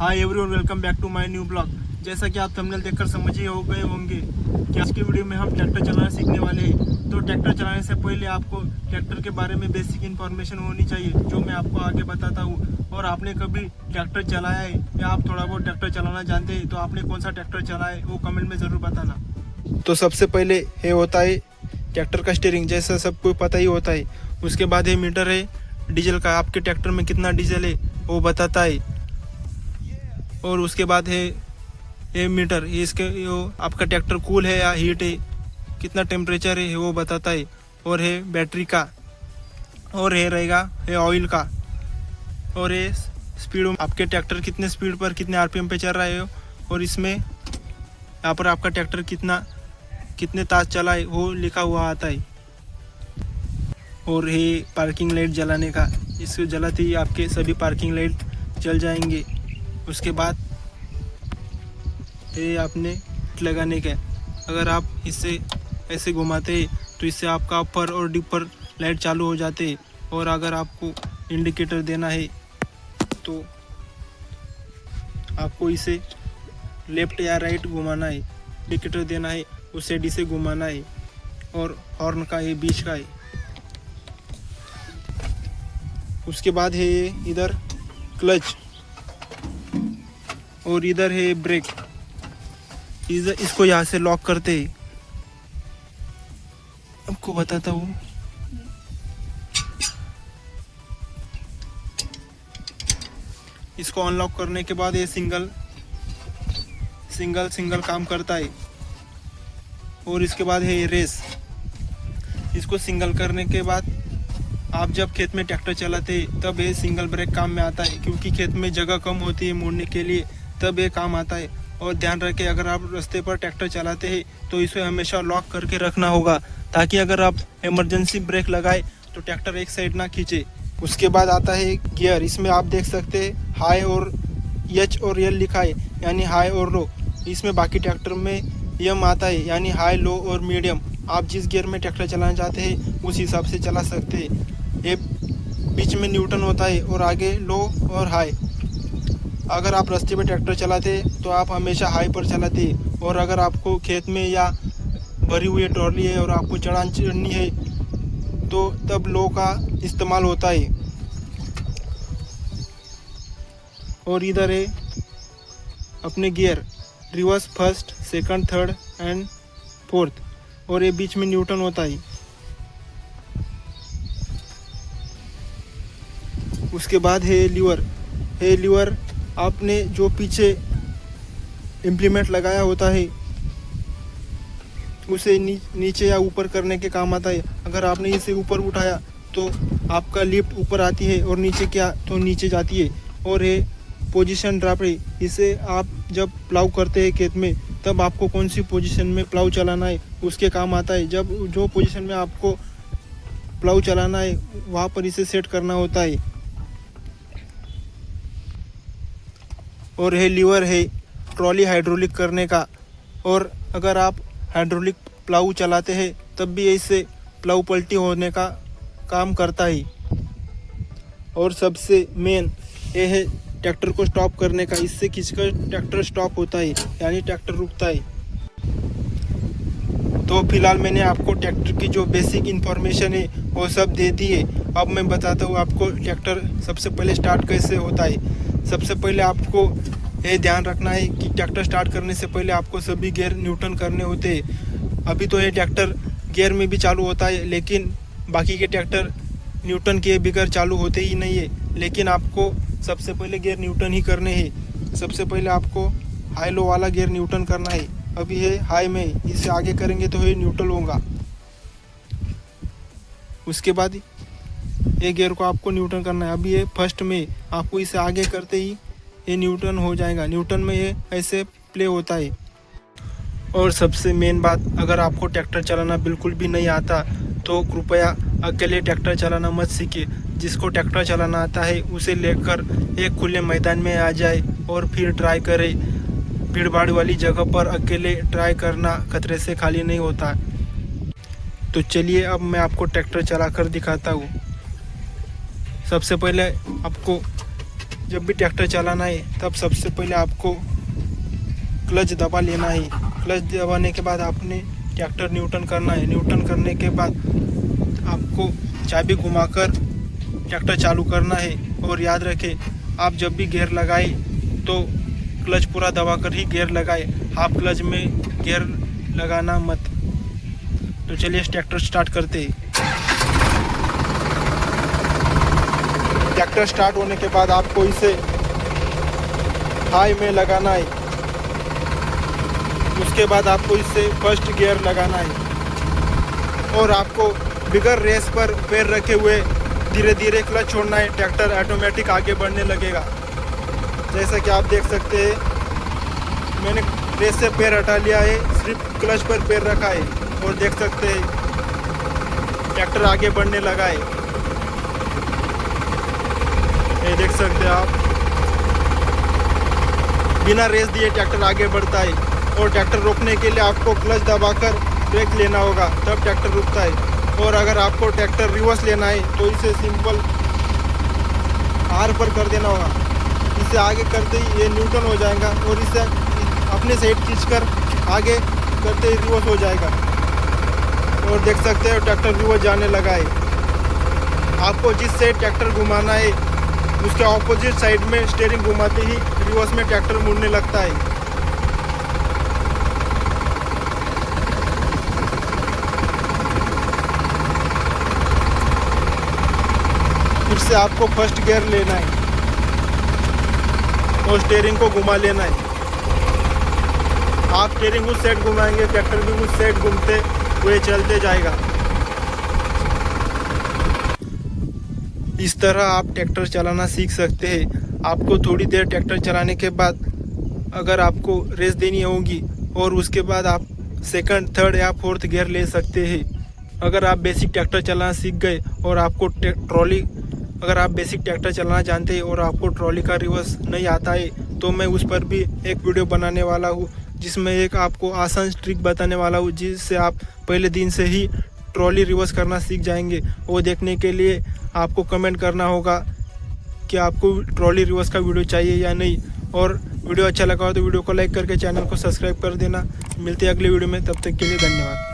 Hi everyone, welcome back to my new blog. जैसा कि आप थंबनेल देखकर समझ ही हो गए होंगे कि आज की वीडियो में हम ट्रैक्टर चलाना सीखने वाले हैं। तो ट्रैक्टर चलाने से पहले आपको ट्रैक्टर के बारे में बेसिक इन्फॉर्मेशन होनी चाहिए, जो मैं आपको आगे बताता हूँ। और आपने कभी ट्रैक्टर चलाया है या आप थोड़ा बहुत ट्रैक्टर चलाना जानते हैं तो आपने कौन सा ट्रैक्टर चलाया है वो कमेंट में ज़रूर बताना। तो सबसे पहले ये होता है ट्रैक्टर का स्टीयरिंग, जैसा सबको पता ही होता है। उसके बाद ये मीटर है डीजल का, आपके ट्रैक्टर में कितना डीजल है वो बताता है। और उसके बाद है ये मीटर, ये इसके आपका ट्रैक्टर कूल है या हीट है, कितना टेम्परेचर है वो बताता है। और है बैटरी का, और है रहेगा है ऑयल का, और ये स्पीड, आपके ट्रैक्टर कितने स्पीड पर कितने आरपीएम पे चल रहा है। और इसमें यहाँ पर आपका ट्रैक्टर कितने तास चला है वो लिखा हुआ आता है। और है पार्किंग लाइट जलाने का, इसको जलाते ही आपके सभी पार्किंग लाइट जल जाएंगे। उसके बाद ये आपने लगाने का, अगर आप इसे ऐसे घुमाते हैं तो इससे आपका अपर और डिपर लाइट चालू हो जाते हैं। और अगर आपको इंडिकेटर देना है तो आपको इसे लेफ्ट या राइट घुमाना है, इंडिकेटर देना है उस साइड से घुमाना है। और हॉर्न का ये बीच का है। उसके बाद है ये इधर क्लच, और इधर है ब्रेक। इसको यहाँ से लॉक करते हैं, आपको बताता हूँ। इसको अनलॉक करने के बाद ये सिंगल काम करता है। और इसके बाद है ये रेस, इसको सिंगल करने के बाद आप जब खेत में ट्रैक्टर चलाते हैं तब ये सिंगल ब्रेक काम में आता है, क्योंकि खेत में जगह कम होती है मोड़ने के लिए, तब ये काम आता है। और ध्यान रखें, अगर आप रास्ते पर ट्रैक्टर चलाते हैं तो इसे हमेशा लॉक करके रखना होगा, ताकि अगर आप इमरजेंसी ब्रेक लगाए तो ट्रैक्टर एक साइड ना खींचे। उसके बाद आता है गियर, इसमें आप देख सकते हैं हाई और एच और एल लिखा है, यानी हाई और लो। इसमें बाकी ट्रैक्टर में एम आता है, यानी हाई, लो और मीडियम। आप जिस गियर में ट्रैक्टर चलाना चाहते हैं उस हिसाब से चला सकते हैं। ये बीच में न्यूट्रल होता है और आगे लो और हाई। अगर आप रास्ते पे ट्रैक्टर चलाते तो आप हमेशा हाई पर चलाते, और अगर आपको खेत में या भरी हुई ट्रॉली है और आपको चढ़ान चढ़नी है तो तब लो का इस्तेमाल होता है। और इधर है अपने gear, reverse, first, second, third and fourth, और ये बीच में न्यूट्रल होता है। उसके बाद है लीवर, आपने जो पीछे इम्प्लीमेंट लगाया होता है उसे नीचे या ऊपर करने के काम आता है। अगर आपने इसे ऊपर उठाया तो आपका लिफ्ट ऊपर आती है, और नीचे क्या तो नीचे जाती है। और ये पोजीशन ड्रॉप है, इसे आप जब प्लाउ करते हैं खेत में तब आपको कौन सी पोजीशन में प्लाउ चलाना है उसके काम आता है। जब जो पोजीशन में आपको प्लाउ चलाना है वहाँ पर इसे सेट करना होता है। और है लीवर है ट्रॉली हाइड्रोलिक करने का, और अगर आप हाइड्रोलिक प्लाऊ चलाते हैं तब भी इससे प्लाऊ पलटी होने का काम करता है। और सबसे मेन ये है ट्रैक्टर को स्टॉप करने का, इससे खींचकर ट्रैक्टर स्टॉप होता है, यानी ट्रैक्टर रुकता है। तो फिलहाल मैंने आपको ट्रैक्टर की जो बेसिक इन्फॉर्मेशन है वो सब दे दी है। अब मैं बताता हूँ आपको ट्रैक्टर सबसे पहले स्टार्ट कैसे होता है। सबसे पहले आपको ये ध्यान रखना है कि ट्रैक्टर स्टार्ट करने से पहले आपको सभी गियर न्यूट्रल करने होते हैं। अभी तो ये ट्रैक्टर गियर में भी चालू होता है, लेकिन बाकी के ट्रैक्टर न्यूट्रल किए बगैर चालू होते ही नहीं है। लेकिन आपको सबसे पहले गियर न्यूट्रल ही करने हैं। सबसे पहले आपको हाई लो वाला गियर न्यूट्रल करना है। अभी है हाई में, इसे आगे करेंगे तो ये न्यूट्रल होगा। उसके बाद ये गियर को आपको न्यूट्रल करना है। अभी ये फर्स्ट में, आपको इसे आगे करते ही ये न्यूट्रल हो जाएगा। न्यूट्रल में ये ऐसे प्ले होता है। और सबसे मेन बात, अगर आपको ट्रैक्टर चलाना बिल्कुल भी नहीं आता तो कृपया अकेले ट्रैक्टर चलाना मत सीखिए। जिसको ट्रैक्टर चलाना आता है उसे लेकर एक खुले मैदान में आ जाए और फिर ट्राई करे। भीड़ भाड़ वाली जगह पर अकेले ट्राई करना खतरे से खाली नहीं होता। तो चलिए अब मैं आपको ट्रैक्टर चलाकर दिखाता हूँ। सबसे पहले आपको जब भी ट्रैक्टर चलाना है तब सबसे पहले आपको क्लच दबा लेना है। क्लच दबाने के बाद आपने ट्रैक्टर न्यूट्रन करना है। न्यूट्रन करने के बाद आपको चाबी घुमाकर ट्रैक्टर चालू करना है। और याद रखें, आप जब भी गियर लगाए तो क्लच पूरा दबाकर ही गियर लगाए, हाफ क्लच में गियर लगाना मत। तो चलिए इस ट्रैक्टर स्टार्ट करते हैं। ट्रैक्टर स्टार्ट होने के बाद आपको इसे हाई में लगाना है। उसके बाद आपको इसे फर्स्ट गियर लगाना है और आपको बिगर रेस पर पैर रखे हुए धीरे धीरे क्लच छोड़ना है। ट्रैक्टर ऑटोमेटिक आगे बढ़ने लगेगा। जैसा कि आप देख सकते हैं, मैंने रेस से पैर हटा लिया है, सिर्फ क्लच पर पैर रखा है और देख सकते हैं ट्रैक्टर आगे बढ़ने लगा है। ये देख सकते हैं आप, बिना रेस दिए ट्रैक्टर आगे बढ़ता है। और ट्रैक्टर रोकने के लिए आपको क्लच दबाकर ब्रेक लेना होगा, तब ट्रैक्टर रुकता है। और अगर आपको ट्रैक्टर रिवर्स लेना है तो इसे सिंपल आर पर कर देना होगा। इसे आगे करते ही ये न्यूट्रन हो जाएगा और इसे अपने साइड खींचकर आगे करते ही रिवर्स हो जाएगा। और देख सकते हो ट्रैक्टर रिवर्स जाने लगा है। आपको जिस साइड ट्रैक्टर घुमाना है उसके ऑपोजिट साइड में स्टीयरिंग घुमाते ही रिवर्स में ट्रैक्टर मुड़ने लगता है। फिर से आपको फर्स्ट गियर लेना है और स्टीयरिंग को घुमा लेना है। आप स्टीयरिंग उस साइड घुमाएंगे, ट्रैक्टर भी उस साइड घूमते हुए चलते जाएगा। इस तरह आप ट्रैक्टर चलाना सीख सकते हैं। आपको थोड़ी देर ट्रैक्टर चलाने के बाद अगर आपको रेस देनी होगी और उसके बाद आप सेकंड, थर्ड या फोर्थ गियर ले सकते हैं। अगर आप बेसिक ट्रैक्टर चलाना सीख गए और आपको अगर आप बेसिक ट्रैक्टर चलाना जानते हैं और आपको ट्रॉली का रिवर्स नहीं आता है तो मैं उस पर भी एक वीडियो बनाने वाला हूँ, जिसमें एक आपको आसान ट्रिक बताने वाला हूँ, जिससे आप पहले दिन से ही ट्रॉली रिवर्स करना सीख जाएंगे। वो देखने के लिए आपको कमेंट करना होगा कि आपको ट्रॉली रिवर्स का वीडियो चाहिए या नहीं। और वीडियो अच्छा लगा हो तो वीडियो को लाइक करके चैनल को सब्सक्राइब कर देना। मिलते हैं अगले वीडियो में, तब तक के लिए धन्यवाद।